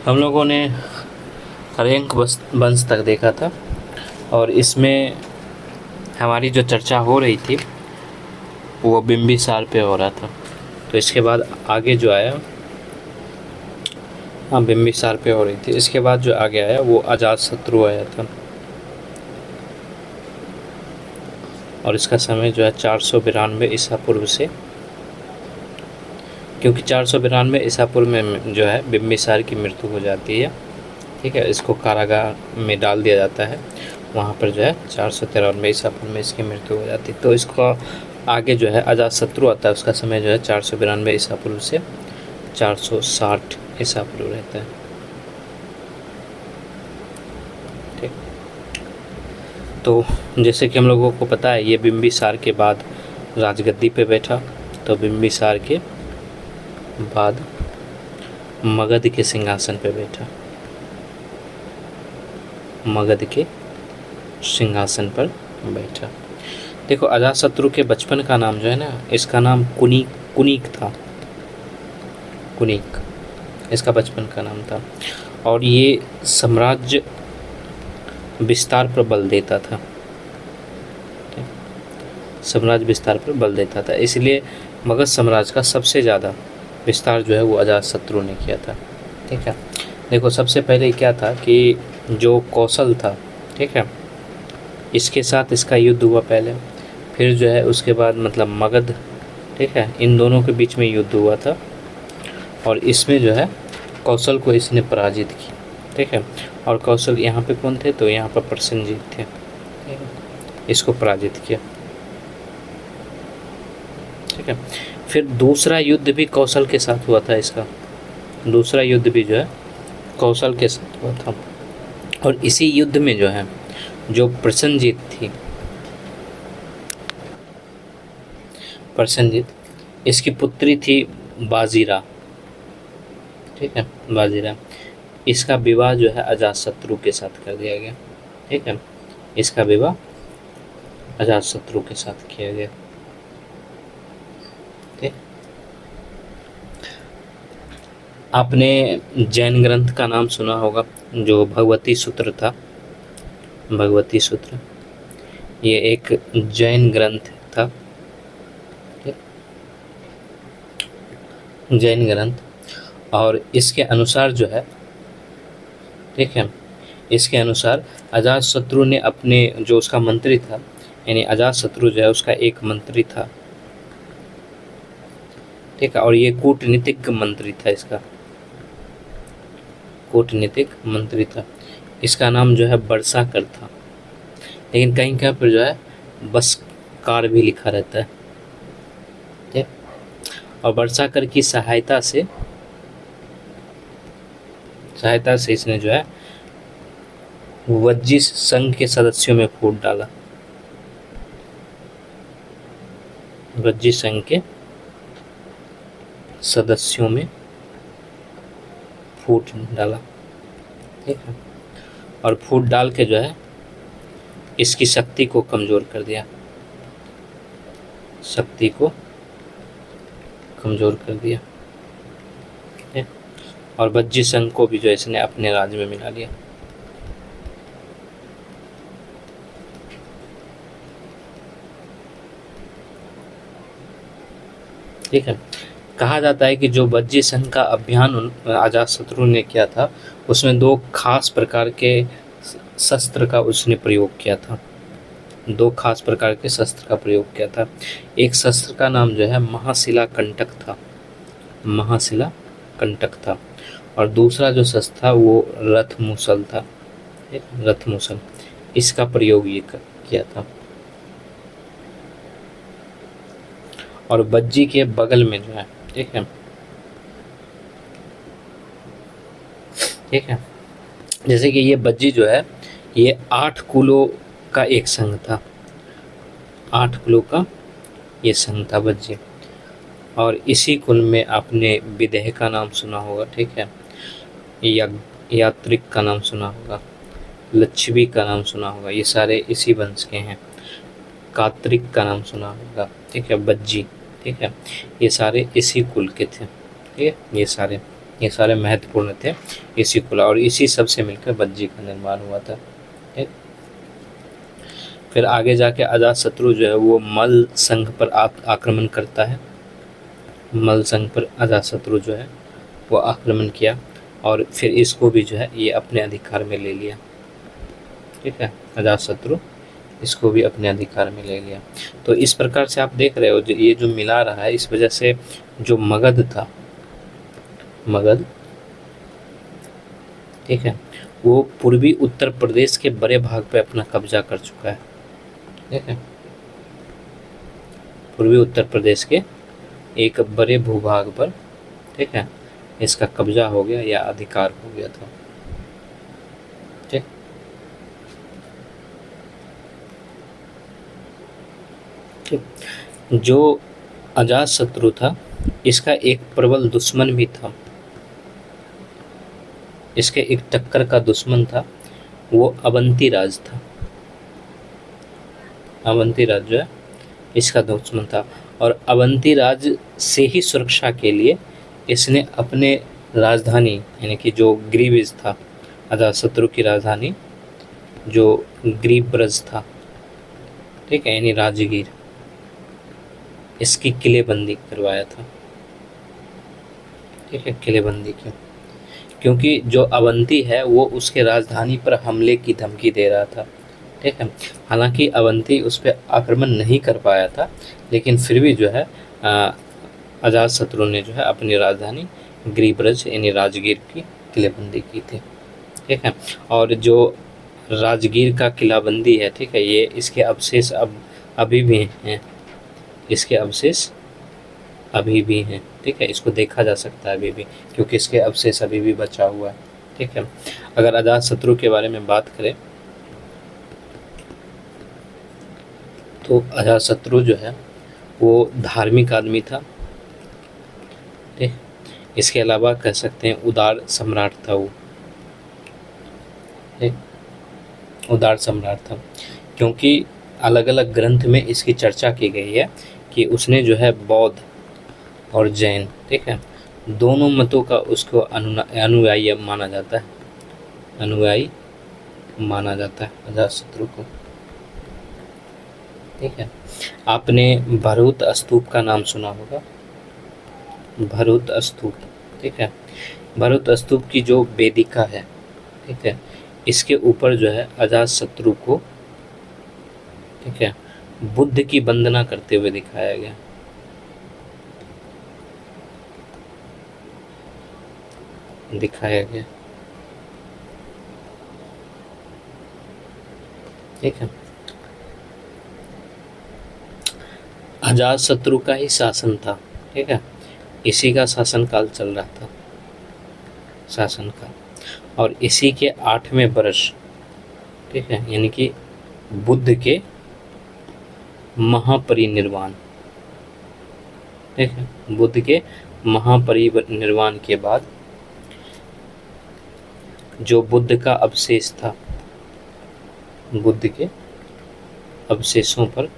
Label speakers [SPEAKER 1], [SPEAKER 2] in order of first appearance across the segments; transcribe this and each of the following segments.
[SPEAKER 1] हम लोगों ने रेंक वंश तक देखा था और इसमें हमारी जो चर्चा हो रही थी वो बिंबिसार पे हो रहा था। तो इसके बाद आगे जो आया, हाँ बिंबिसार पे हो रही थी। इसके बाद जो आगे आया वो अजातशत्रु आया था और इसका समय जो है 492 ईसा पूर्व से, क्योंकि 492 ईसा पूर्व में जो है बिंबिसार की मृत्यु हो जाती है। ठीक है, इसको कारागार में डाल दिया जाता है, वहाँ पर जो है 493 ईसा पूर्व में इसकी मृत्यु हो जाती है। तो इसका आगे जो है अजातशत्रु आता है, उसका समय जो है 492 ईसा पूर्व से 460 ईसा पूर्व रहता है। ठीक, तो जैसे कि हम लोगों को पता है ये बिंबिसार के बाद राजगद्दी पे बैठा, तो बिंबिसार के बाद मगध के सिंहासन पे बैठा, मगध के सिंहासन पर बैठा। देखो अजातशत्रु के बचपन का नाम जो है ना, इसका नाम कुनीक था, कुनीक इसका बचपन का नाम था। और ये साम्राज्य विस्तार पर बल देता था, साम्राज्य विस्तार पर बल देता था, इसलिए मगध साम्राज्य का सबसे ज़्यादा विस्तार जो है वो अजातशत्रु ने किया था। ठीक है, देखो सबसे पहले क्या था कि जो कौशल था, ठीक है, इसके साथ इसका युद्ध हुआ पहले, फिर जो है उसके बाद मतलब मगध, ठीक है, इन दोनों के बीच में युद्ध हुआ था और इसमें जो है कौशल को इसने पराजित किया। ठीक है, और कौशल यहाँ पे कौन थे, तो यहाँ पर प्रसेनजीत थे, ठीक है, इसको पराजित किया। ठीक है, फिर दूसरा युद्ध भी कौशल के साथ हुआ था, इसका दूसरा युद्ध भी जो है कौशल के साथ हुआ था। और इसी युद्ध में जो है जो प्रसेनजीत थी, प्रसेनजीत, इसकी पुत्री थी बाजीरा। ठीक है, बाजीरा, इसका विवाह जो है अजातशत्रु के साथ कर दिया गया। ठीक है, इसका विवाह अजातशत्रु के साथ किया गया। ठीक, आपने जैन ग्रंथ का नाम सुना होगा जो भगवती सूत्र था, भगवती सूत्र, ये एक जैन ग्रंथ था, जैन ग्रंथ। और इसके अनुसार जो है, ठीक है, इसके अनुसार अजातशत्रु ने अपने जो उसका मंत्री था, यानी अजातशत्रु जो है उसका एक मंत्री था, ठीक है, और ये कूटनीतिक मंत्री था, इसका कूटनीतिक मंत्री था। इसका नाम जो है बरसाकर था, लेकिन कहीं कहीं पर जो है बसकार भी लिखा रहता है। ठीक, और बरसाकर की सहायता से इसने जो है वज्जी संघ के सदस्यों में फूट डाला, वज्जी संघ के सदस्यों में फूट डाला। ठीक है, और फूट डाल के जो है इसकी शक्ति को कमज़ोर कर दिया, शक्ति को कमज़ोर कर दिया। ठीक, और वज्जी संघ को भी जो है इसने अपने राज्य में मिला लिया। ठीक है, कहा जाता है कि जो वज्जी संघ का अभियान अजातशत्रु ने किया था, उसमें दो खास प्रकार के शस्त्र का उसने प्रयोग किया था, दो खास प्रकार के शस्त्र का प्रयोग किया था। एक शस्त्र का नाम जो है महाशिला कंटक था, महाशिला कंटक था, और दूसरा जो शस्त्र था वो रथ मूसल था, रथ मूसल, इसका प्रयोग ये किया था। और वज्जी के बगल में जो है, ठीक है, ठीक है, जैसे कि ये वज्जी जो है ये 8 कुलों का एक संघ था, 8 कुलों का ये संघ था वज्जी। और इसी कुल में आपने विदेह का नाम सुना होगा, ठीक है, यात्रिक का नाम सुना होगा, लच्छवी का नाम सुना होगा, ये सारे इसी वंश के हैं। कात्रिक का नाम सुना होगा, ठीक है, वज्जी, ठीक है, ये सारे इसी कुल के थे। ठीक है, ये सारे ये सारे महत्वपूर्ण थे इसी कुला, और इसी सब से मिलकर बज्जी का निर्माण हुआ था। ठीक। फिर आगे जाके अजातशत्रु जो है वो मल्ल संघ पर आक्रमण करता है। मल्ल संघ पर अजातशत्रु जो है वो आक्रमण किया, और फिर इसको भी जो है ये अपने अधिकार में ले लिया। ठीक है, अजातशत्रु इसको भी अपने अधिकार में ले लिया। तो इस प्रकार से आप देख रहे हो ये जो मिला रहा है, इस वजह से जो मगध था, मगध, ठीक है, वो पूर्वी उत्तर प्रदेश के बड़े भाग पे अपना कब्जा कर चुका है। ठीक है, पूर्वी उत्तर प्रदेश के एक बड़े भूभाग पर, ठीक है, इसका कब्जा हो गया या अधिकार हो गया था। ठीक। ठीक। जो अजातशत्रु था इसका एक प्रबल दुश्मन भी था, इसके एक टक्कर का दुश्मन था, वो अवंती राज था। अवंती राज जो है इसका दुश्मन था, और अवंती राज से ही सुरक्षा के लिए इसने अपने राजधानी यानी कि जो ग्रीविज था, अजातशत्रु की राजधानी जो ग्रीवब्रज था, ठीक है, यानी राजगीर, इसकी किलेबंदी करवाया था। ठीक है, किलेबंदी क्यों? क्योंकि जो अवंती है वो उसके राजधानी पर हमले की धमकी दे रहा था। ठीक है, हालांकि अवंती उस पर आक्रमण नहीं कर पाया था, लेकिन फिर भी जो है अजातशत्रु ने जो है अपनी राजधानी ग्रीवब्रज यानी राजगीर की किलेबंदी की थी। ठीक है, और जो राजगीर का किलाबंदी है, ठीक है, ये इसके अवशेष अभी भी हैं, इसके अवशेष अभी भी हैं। ठीक है, इसको देखा जा सकता है अभी भी, क्योंकि इसके अवशेष अभी भी बचा हुआ है। ठीक है, अगर अजातशत्रु के बारे में बात करें तो अजातशत्रु जो है वो धार्मिक आदमी था। ठीक, इसके अलावा कह सकते हैं उदार सम्राट था वो। ठीक, उदार सम्राट था, क्योंकि अलग अलग ग्रंथ में इसकी चर्चा की गई है कि उसने जो है बौद्ध और जैन, ठीक है, दोनों मतों का उसको अनुयायी माना जाता है, अनुयायी माना जाता है अजातशत्रु को। ठीक है, आपने भरूत स्तूप का नाम सुना होगा, भरूत स्तूप। ठीक है, भरूत स्तूप की जो वेदिका है, ठीक है, इसके ऊपर जो है अजातशत्रु को, ठीक है, बुद्ध की वंदना करते हुए दिखाया गया। दिखाया गया। ठीक है, अजातशत्रु का ही शासन था। ठीक है, इसी का शासनकाल चल रहा था, शासनकाल, और इसी के 8वें वर्ष, ठीक है, यानी कि बुद्ध के महापरिनिर्वाण, ठीक है, बुद्ध के महापरिनिर्वाण के बाद जो बुद्ध का अवशेष था, बुद्ध के अवशेषों पर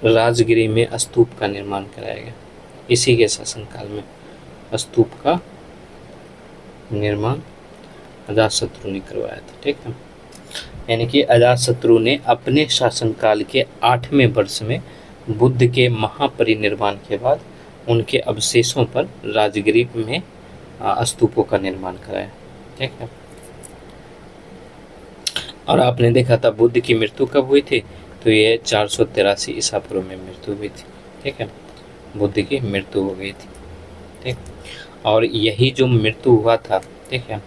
[SPEAKER 1] राजगिरी में स्तूप का निर्माण कराया गया। इसी के शासनकाल में स्तूप का निर्माण अजातशत्रु ने करवाया था। ठीक है, यानी कि अजातशत्रु ने अपने शासनकाल के 8वें वर्ष में बुद्ध के महापरिनिर्वाण के बाद उनके अवशेषों पर राजगिरी में स्तूपों का निर्माण कराया। ठीक है, और आपने देखा था बुद्ध की मृत्यु कब हुई थी, तो ये 483 ईसा पूर्व में मृत्यु हुई थी। ठीक है, बुद्ध की मृत्यु हो गई थी। ठीक, और यही जो मृत्यु हुआ था, ठीक है,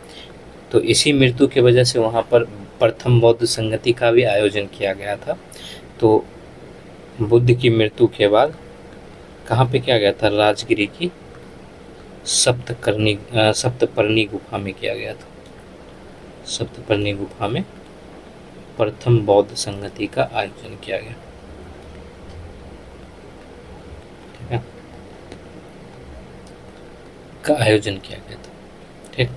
[SPEAKER 1] तो इसी मृत्यु की वजह से वहाँ पर प्रथम बौद्ध संगति का भी आयोजन किया गया था। तो बुद्ध की मृत्यु के बाद कहाँ पे किया गया था? राजगिरी की सप्तपर्णी गुफा में किया गया था। सप्तपर्णी गुफा में प्रथम बौद्ध संगति का आयोजन किया गया। ठीक है, का आयोजन किया गया था। ठीक,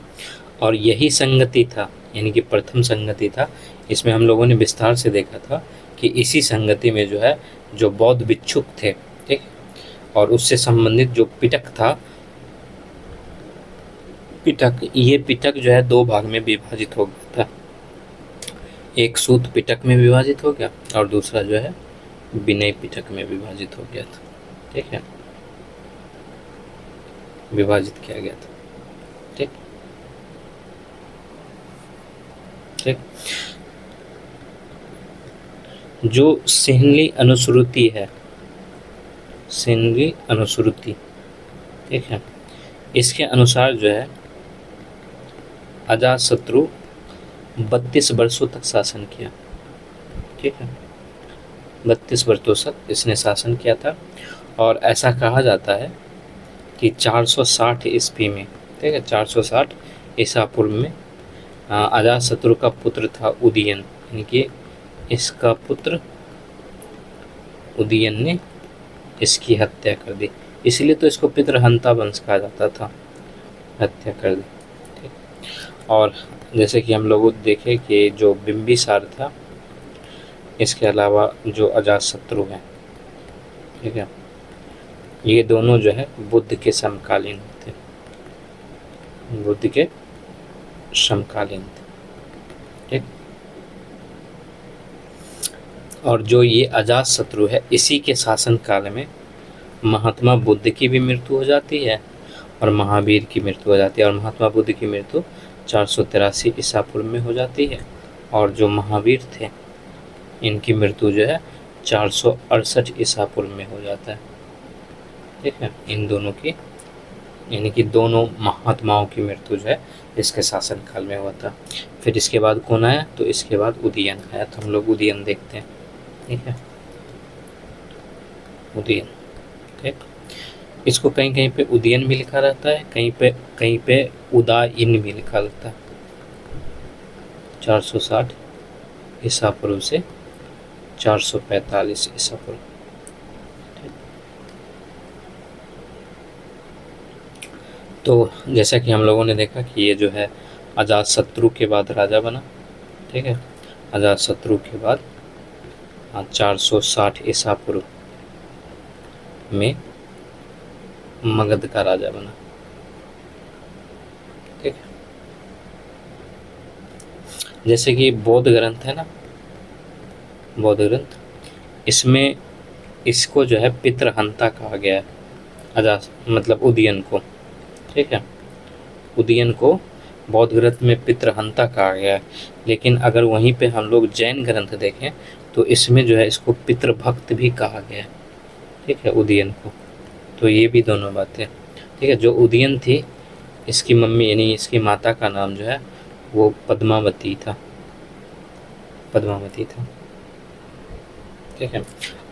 [SPEAKER 1] और यही संगति था, यानी कि प्रथम संगति था, इसमें हम लोगों ने विस्तार से देखा था कि इसी संगति में जो है जो बौद्ध भिक्षुक थे, ठीक, और उससे संबंधित जो पिटक था पिटक, ये पिटक जो है दो भाग में विभाजित हो गया था। एक सूत पिटक में विभाजित हो गया और दूसरा जो है विनय पिटक में विभाजित हो गया था। ठीक है, विभाजित किया गया था। ठीक ठीक। जो सिंहली अनुश्रुति है, सिंहली अनुश्रुति, ठीक है, इसके अनुसार जो है अजातशत्रु 32 वर्षों तक शासन किया। ठीक है, 32 वर्षों तक इसने शासन किया था। और ऐसा कहा जाता है कि 460 ईस्वी में, ठीक है, 460 ईसा पूर्व में अजातशत्रु का पुत्र था उदयन, यानी कि इसका पुत्र उदयन ने इसकी हत्या कर दी। इसलिए तो इसको पितृहंता वंश कहा जाता था, हत्या कर दी। ठीक। और जैसे कि हम लोग देखें कि जो बिंबिसार था, इसके अलावा जो अजातशत्रु है, ठीक है, ये दोनों जो है बुद्ध के समकालीन थे, बुद्ध के समकालीन थे। ठीक। और जो ये अजातशत्रु है, इसी के शासन काल में महात्मा बुद्ध की भी मृत्यु हो जाती है और महावीर की मृत्यु हो जाती है। और महात्मा बुद्ध की मृत्यु 483 ईसा पूर्व में हो जाती है और जो महावीर थे इनकी मृत्यु जो है 468 ईसा पूर्व में हो जाता है। ठीक है, इन दोनों की, यानी कि दोनों महात्माओं की मृत्यु जो है इसके शासन काल में हुआ था। फिर इसके बाद कौन आया? तो इसके बाद उदयन आया। तो हम लोग उदयन देखते हैं। ठीक है, उदयन। ठीक, इसको कहीं कहीं पे उदयन भी लिखा रहता है, कहीं पे उदायन भी लिखा रहता है। 460 ईसा पूर्व से 445 ईसा पूर्व। तो जैसा कि हम लोगों ने देखा कि ये जो है अजातशत्रु के बाद राजा बना। ठीक है, अजातशत्रु के बाद 460 ईसा पूर्व में मगध का राजा बना। ठीक है, जैसे कि बौद्ध ग्रंथ है ना, बौद्ध ग्रंथ, इसमें इसको जो है पितृहंता कहा गया है, अजात मतलब उदयन को। ठीक है, उदयन को बौद्ध ग्रंथ में पितृहंता कहा गया है। लेकिन अगर वहीं पे हम लोग जैन ग्रंथ देखें तो इसमें जो है इसको पितृभक्त भी कहा गया है। ठीक है, उदयन को। तो ये भी दोनों बातें। ठीक है, जो उदयन थी, इसकी मम्मी यानी इसकी माता का नाम जो है वो पद्मावती था, पद्मावती था। ठीक है,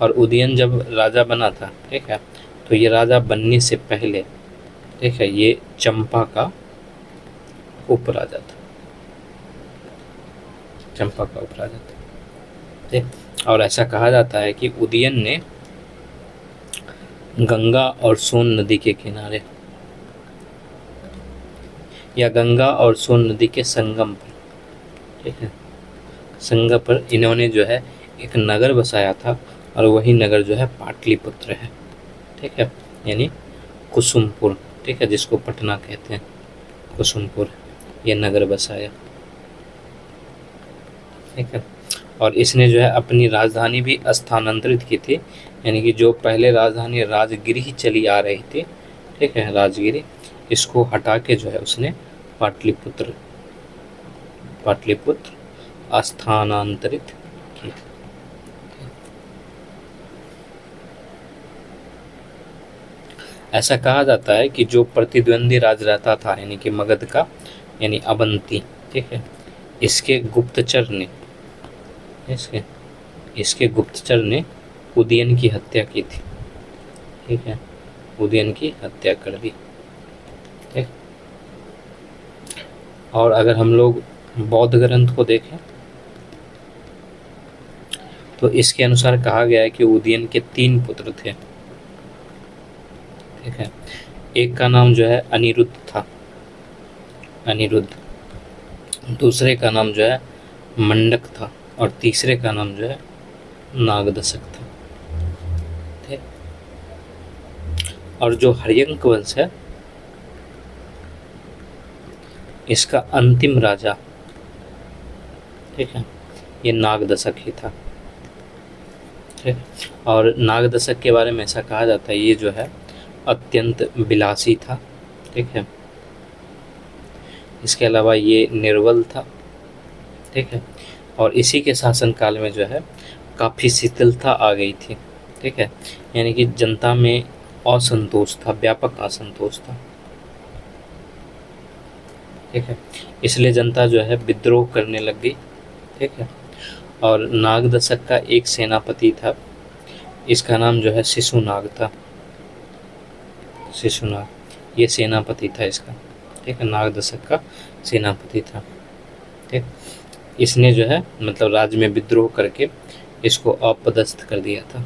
[SPEAKER 1] और उदयन जब राजा बना था, ठीक है, तो ये राजा बनने से पहले, ठीक है, ये चंपा का उपराजा था, चंपा का उपराजा था। ठीक, और ऐसा कहा जाता है कि उदयन ने गंगा और सोन नदी के किनारे या गंगा और सोन नदी के संगम पर, ठीक है, संगम पर इन्होंने जो है एक नगर बसाया था और वही नगर जो है पाटलिपुत्र है। ठीक है, यानी कुसुमपुर, ठीक है, जिसको पटना कहते हैं, कुसुमपुर, ये नगर बसाया। ठीक है, और इसने जो है अपनी राजधानी भी स्थानांतरित की थी, यानी कि जो पहले राजधानी राजगिरी चली आ रही थी, ठीक है, राजगिरी, इसको हटा के जो है उसने पाटलिपुत्र स्थानांतरित की। ऐसा कहा जाता है कि जो प्रतिद्वंदी राज रहता था, यानी कि मगध का, यानी अवंती, ठीक है, इसके गुप्तचर ने उदयन की हत्या की थी। ठीक है, उदयन की हत्या कर दी। ठीक, और अगर हम लोग बौद्ध ग्रंथ को देखें तो इसके अनुसार कहा गया है कि उदयन के 3 पुत्र थे। ठीक है, एक का नाम जो है अनिरुद्ध था, अनिरुद्ध, दूसरे का नाम जो है मंडक था और तीसरे का नाम जो है नागदशक था। ठीक, और जो हर्यंक वंश है, इसका अंतिम राजा, ठीक है, ये नागदशक ही था। ठीक, और नागदशक के बारे में ऐसा कहा जाता है ये जो है अत्यंत विलासी था। ठीक है, इसके अलावा ये निर्बल था। ठीक है, और इसी के शासनकाल में जो है काफ़ी शिथिलता आ गई थी। ठीक है, यानी कि जनता में असंतोष था, व्यापक असंतोष था। ठीक है, इसलिए जनता जो है विद्रोह करने लग गई। ठीक है, और नागदशक का एक सेनापति था, इसका नाम जो है शिशुनाग था। शिशुनाग ये सेनापति था इसका। ठीक है, नागदशक का सेनापति था। ठीक, इसने जो है मतलब राज्य में विद्रोह करके इसको अपदस्थ कर दिया था।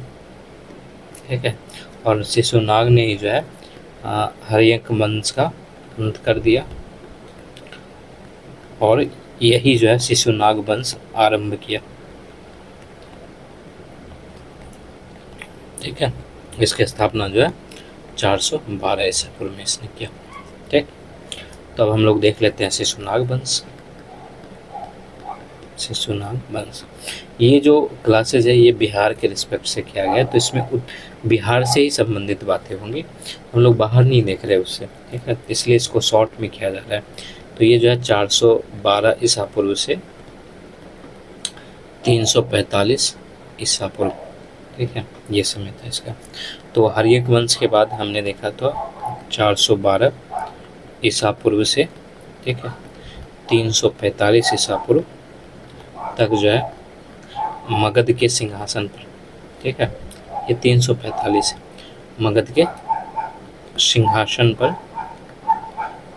[SPEAKER 1] ठीक है, और शिशुनाग ने ही जो है हर्यक वंश का अंत कर दिया, और यही जो है शिशुनाग वंश आरंभ किया। ठीक है, इसकी स्थापना जो है 412 ईसा पूर्व में इसने किया। ठीक, तो अब हम लोग देख लेते हैं शिशुनाग वंश। शिशुनाग वंश, ये जो क्लासेज है ये बिहार के रिस्पेक्ट से किया गया है, तो इसमें बिहार से ही संबंधित बातें होंगी, हम लोग बाहर नहीं देख रहे उससे। ठीक है, इसलिए इसको शॉर्ट में किया जा रहा है। तो ये जो है 412 ईसा पूर्व से 345 ईसा पूर्व। ठीक है, ये समय था इसका। तो हर्यक वंश के बाद हमने देखा तो 412 ईसा पूर्व से, ठीक है, 345 ईसा पूर्व तक जो है मगध के सिंहासन पर, ठीक है, ये 345 है, मगध के सिंहासन पर,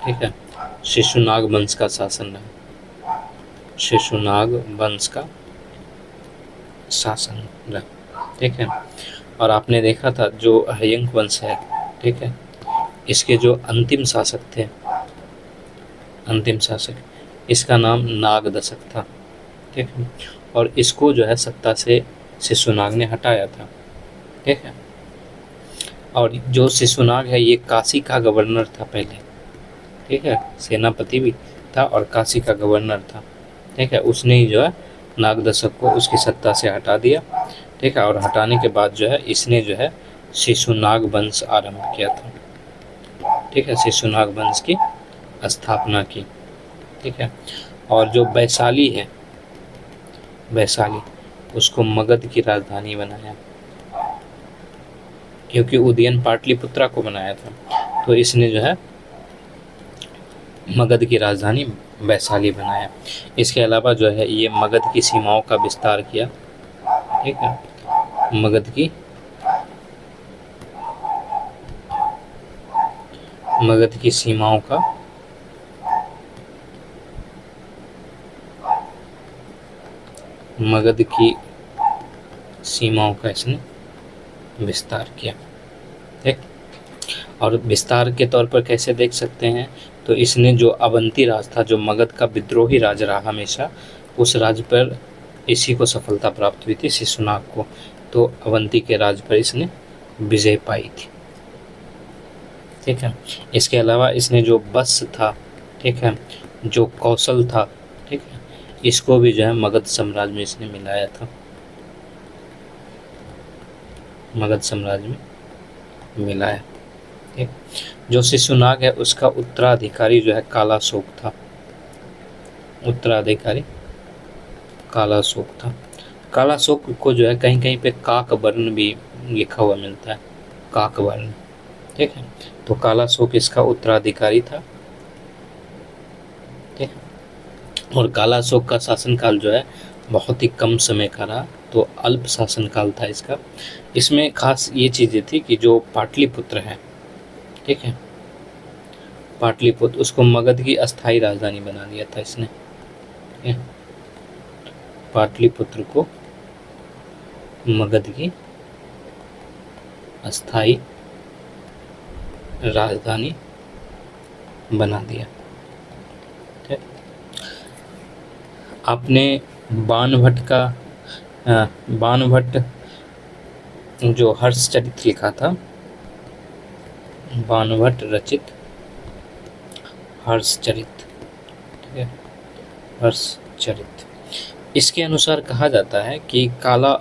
[SPEAKER 1] ठीक है, शिशुनाग वंश का शासन रहा। शिशुनाग वंश का शासन रहा। ठीक है, और आपने देखा था जो हर्यक वंश है, ठीक है, इसके जो अंतिम शासक थे, अंतिम शासक, इसका नाम नागदशक था। ठीक है, और इसको जो है सत्ता से शिशुनाग ने हटाया था। ठीक है, और जो शिशुनाग है ये काशी का गवर्नर था पहले। ठीक है, सेनापति भी था और काशी का गवर्नर था। ठीक है, उसने ही जो है नागदशक को उसकी सत्ता से हटा दिया। ठीक है, और हटाने के बाद जो है इसने जो है शिशुनाग वंश आरंभ किया था। ठीक है, शिशुनाग वंश की स्थापना की। ठीक है, और जो वैशाली है, वैशाली, उसको मगध की राजधानी बनाया, क्योंकि उदयन पाटलिपुत्रा को बनाया था, तो इसने जो है मगध की राजधानी वैशाली बनाया। इसके अलावा जो है ये मगध की सीमाओं का विस्तार किया। ठीक है, मगध की सीमाओं का मगध की सीमाओं का इसने विस्तार किया। ठीक, और विस्तार के तौर पर कैसे देख सकते हैं, तो इसने जो अवंती राज था, जो मगध का विद्रोही राज रहा हमेशा, उस राज पर इसी को सफलता प्राप्त हुई थी, शिशुनाग को। तो अवंती के राज पर इसने विजय पाई थी। ठीक है, इसके अलावा इसने जो बस था, ठीक है, जो कौशल था, ठीक है, इसको भी जो है मगध साम्राज्य में इसने मिलाया था, मगध साम्राज्य में मिलाया। ठीक, जो शिशुनाग है उसका उत्तराधिकारी जो है कालाशोक था, उत्तराधिकारी कालाशोक था। कालाशोक को जो है कहीं कहीं पे काक वर्ण भी लिखा हुआ मिलता है, काक वर्ण। ठीक है, तो कालाशोक इसका उत्तराधिकारी था। ठीक, और कालाशोक का शासनकाल जो है बहुत ही कम समय का रहा, तो अल्प शासनकाल था इसका। इसमें खास ये चीज़ें थी कि जो पाटलिपुत्र है, ठीक है, पाटलिपुत्र, उसको मगध की अस्थाई राजधानी बना दिया था इसने। ठीक है, पाटलिपुत्र को मगध की अस्थाई राजधानी बना दिया। ठीक, आपने बाणभट्ट का बाणभट्ट जो हर्षचरित लिखा था, बाणभट्ट रचित हर्षचरित, ठीक है, हर्ष चरित। इसके अनुसार कहा जाता है कि काला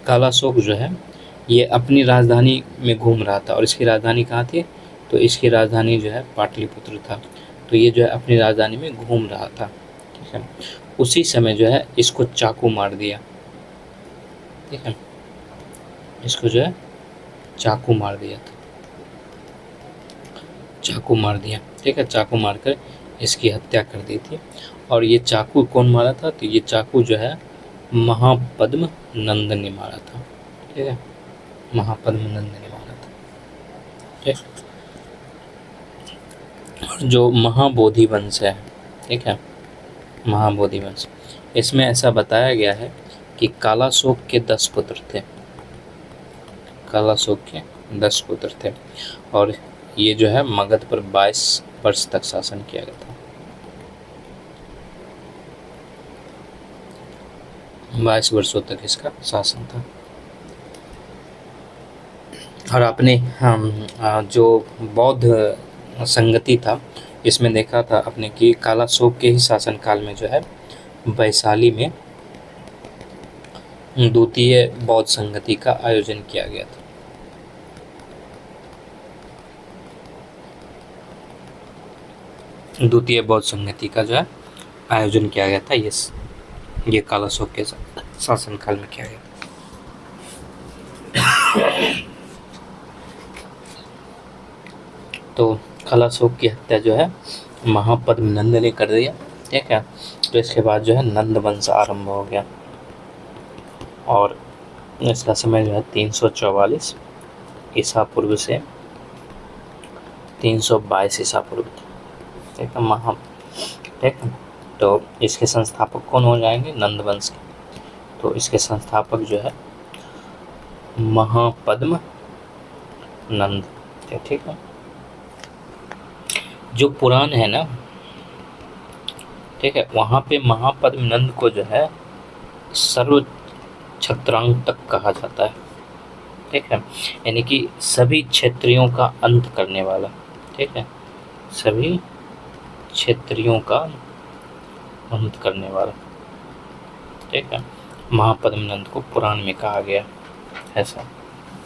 [SPEAKER 1] काला अशोक जो है ये अपनी राजधानी में घूम रहा था, और इसकी राजधानी कहाँ थी, तो इसकी राजधानी जो है पाटलिपुत्र था। तो ये जो है अपनी राजधानी में घूम रहा था, ठीक है। उसी समय जो है इसको चाकू मार दिया, ठीक है, इसको जो है चाकू मार दिया था, चाकू मार दिया, ठीक है, चाकू मारकर इसकी हत्या कर दी थी। और ये चाकू कौन मारा था, तो ये चाकू जो है महापद्म नंद ने मारा था, ठीक है, महापद्म नंद ने मारा था, ठीक। और जो महाबोधि वंश है, ठीक है, महाबोधि वंश, इसमें ऐसा बताया गया है कि कालाशोक के 10 पुत्र थे, कालाशोक के 10 पुत्र थे, और ये जो है मगध पर 22 वर्ष तक शासन किया गया था, 22 वर्षों तक इसका शासन था। और आपने जो बौद्ध संगति था, इसमें देखा था आपने कि कालाशोक के ही शासनकाल में जो है वैशाली में द्वितीय बौद्ध संगति का आयोजन किया गया था। द्वितीय बौद्ध संगति का जो है आयोजन किया गया था, ये कालाशोक के शासनकाल में किया गया। तो कालाशोक की हत्या जो है महापद्म नंद ने कर दिया, ठीक है। तो इसके बाद जो है नंद वंश आरंभ हो गया, और इसका समय जो है 344 ईसा पूर्व से 322 ईसा पूर्व, ठीक है, ठीक है। तो इसके संस्थापक कौन हो जाएंगे, नंद वंश के। तो इसके संस्थापक जो है महापद्म नंद, ठीक है। जो पुराण है ना, ठीक है, वहाँ पे महापद्म नंद को जो है सर्व छत्रांग तक कहा जाता है, ठीक है, यानी कि सभी क्षेत्रियों का अंत करने वाला, ठीक है, सभी क्षेत्रियों का अंत करने वाला, ठीक है, महापद्म नंद को पुराण में कहा गया ऐसा,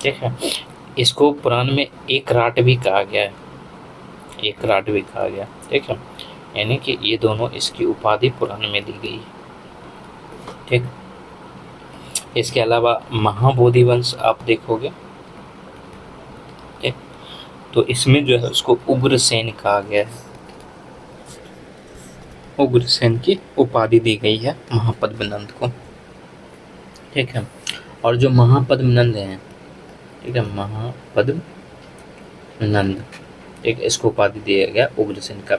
[SPEAKER 1] ठीक है। इसको पुराण में एक राट भी कहा गया है, एक राट भी कहा गया, ठीक है, यानी कि ये दोनों इसकी उपाधि पुराण में दी गई है, ठीक। इसके अलावा महाबोधि वंश आप देखोगे, ठीक, तो इसमें जो है उसको उग्रसेन कहा गया है, उग्रसेन की उपाधि दी गई है महापद्म नंद को, ठीक है। और जो महापद्म नंद है, ठीक है, महापद्म नंद, एक इसको उपाधि दिया गया उग्रसेन का।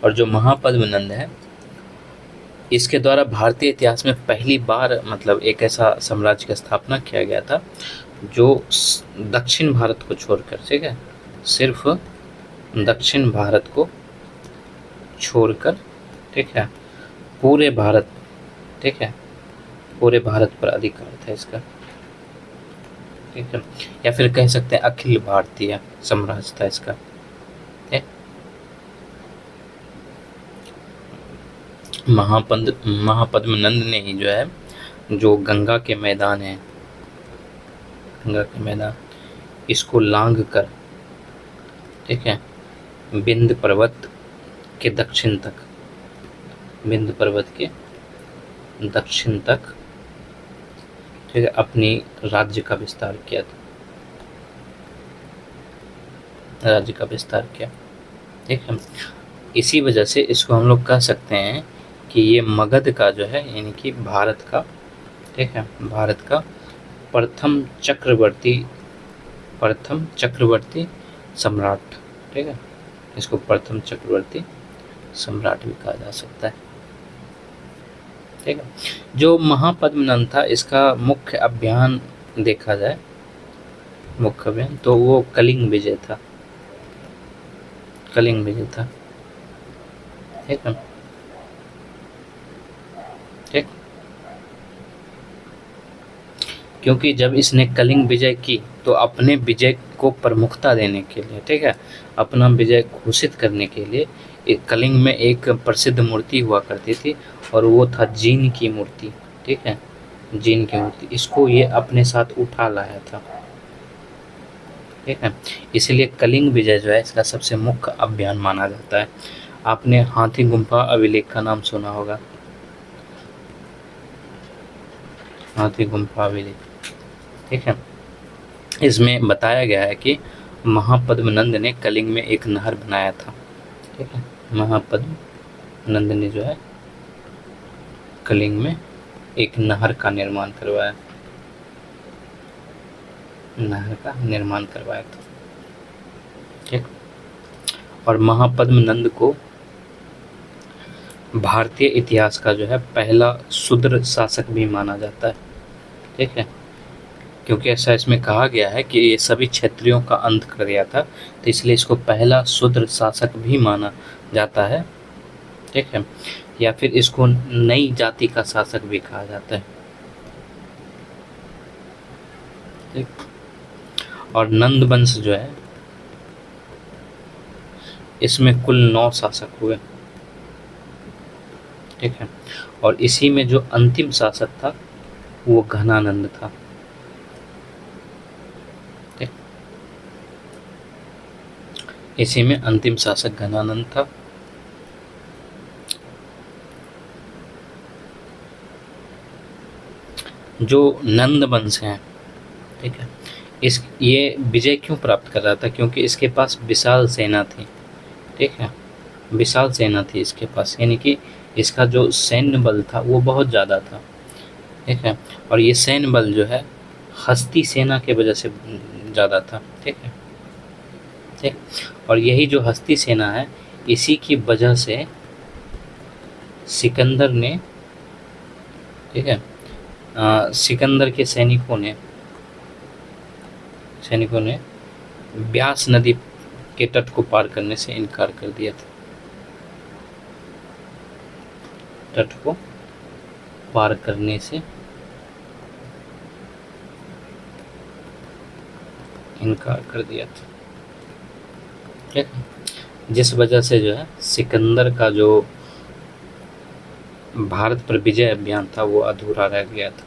[SPEAKER 1] और जो महापद्म नंद है, इसके द्वारा भारतीय इतिहास में पहली बार मतलब एक ऐसा साम्राज्य की स्थापना किया गया था जो दक्षिण भारत को छोड़कर, ठीक है, सिर्फ दक्षिण भारत को छोड़कर, ठीक है, पूरे भारत, ठीक है, पूरे भारत पर अधिकार था इसका, ठीक है, या फिर कह सकते हैं अखिल भारतीय साम्राज्य था इसका, ठीक। महापद्म नंद ने ही जो है, जो गंगा के मैदान है, गंगा के मैदान, इसको लांघ कर, ठीक है, विंध्य पर्वत के दक्षिण तक, विंध्य पर्वत के दक्षिण तक, ठीक है, अपनी राज्य का विस्तार किया था, राज्य का विस्तार किया, ठीक है। इसी वजह से इसको हम लोग कह सकते हैं कि ये मगध का जो है, यानी कि भारत का, ठीक है, भारत का प्रथम चक्रवर्ती सम्राट, ठीक है, इसको प्रथम चक्रवर्ती सम्राट भी कहा जा सकता है, ठीक है। जो महापद्म नंद था, इसका मुख्य अभियान देखा जाए, मुख्य अभियान, तो वो कलिंग विजय था, कलिंग विजय था, ठीक है, ठीक। क्योंकि जब इसने कलिंग विजय की, तो अपने विजय को प्रमुखता देने के लिए, ठीक है, अपना विजय घोषित करने के लिए एक कलिंग में एक प्रसिद्ध मूर्ति हुआ करती थी और वो था जीन की मूर्ति, ठीक है, जीन की मूर्ति। इसको ये अपने साथ उठा लाया था, ठीक है। इसलिए कलिंग विजय जो है इसका सबसे मुख्य अभियान माना जाता है। आपने हाथी गुम्फा अभिलेख का नाम सुना होगा, हाथी गुम्फा अभिलेख, ठीक है। इसमें बताया गया है कि महापद्म नंद ने कलिंग में एक नहर बनाया था, ठीक है। महापद्म नंद ने जो है कलिंग में एक नहर का निर्माण करवाया, नहर का निर्माण करवाया था, ठीक। और महापद्म नंद को भारतीय इतिहास का जो है पहला शूद्र शासक भी माना जाता है, ठीक है, क्योंकि ऐसा इसमें कहा गया है कि ये सभी क्षत्रियों का अंत कर दिया था, तो इसलिए इसको पहला शूद्र शासक भी माना जाता है, ठीक है। या फिर इसको नई जाति का शासक भी कहा जाता है, ठीक। और नंद वंश जो है इसमें कुल 9 शासक हुए, ठीक है। और इसी में जो अंतिम शासक था वो घनानंद था, ठीक। इसी में अंतिम शासक घनानंद था। जो नंद वंश है, ठीक है, ये विजय क्यों प्राप्त कर रहा था? क्योंकि इसके पास विशाल सेना थी, ठीक है, विशाल सेना थी इसके पास, यानी कि इसका जो सैन्य बल था वो बहुत ज़्यादा था, ठीक है। और ये सैन्य बल जो है हस्ती सेना के वजह से ज़्यादा था, ठीक है, ठीक। और यही जो हस्ती सेना है इसी की वजह से सिकंदर ने, ठीक है, सिकंदर के सैनिकों ने ब्यास नदी के तट को पार करने से इनकार कर दिया था, तट को पार करने से इनकार कर दिया था, ठीक है। जिस वजह से जो है सिकंदर का जो भारत पर विजय अभियान था वो अधूरा रह गया था,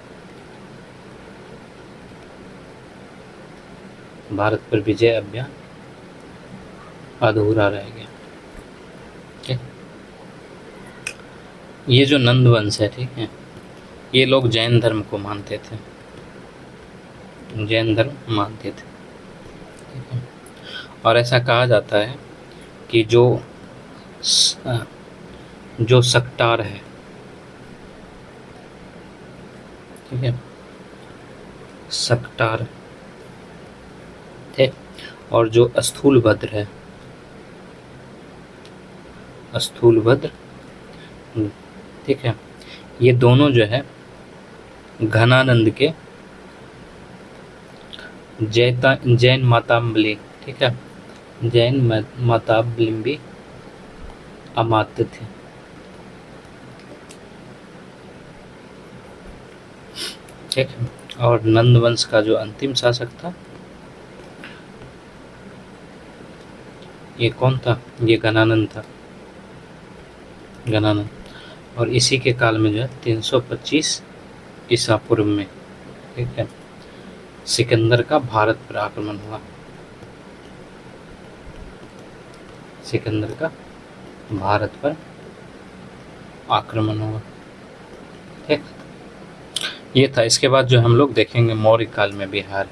[SPEAKER 1] भारत पर विजय अभियान अधूरा रह गया, ठीक। ये जो नंद वंश है, ठीक है, ये लोग जैन धर्म को मानते थे, जैन धर्म मानते थे, ठीक है। और ऐसा कहा जाता है कि जो सक्टार है, ठीक है, सक्टार, ठीक। और जो स्थूलभद्र है, स्थूलभद्र, ठीक है, ये दोनों जो है घनानंद के जैन मातामली, ठीक है, जैन माताबलिंबी अमात्य थे, ठीक है। और नंद वंश का जो अंतिम शासक था ये कौन था? ये घनानंद था, घनानंद। और इसी के काल में जो है 325 ईसा पूर्व में, ठीक है, सिकंदर का भारत पर आक्रमण हुआ, सिकंदर का भारत पर आक्रमण हुआ, ठीक। ये था। इसके बाद जो हम लोग देखेंगे मौर्य काल में बिहार।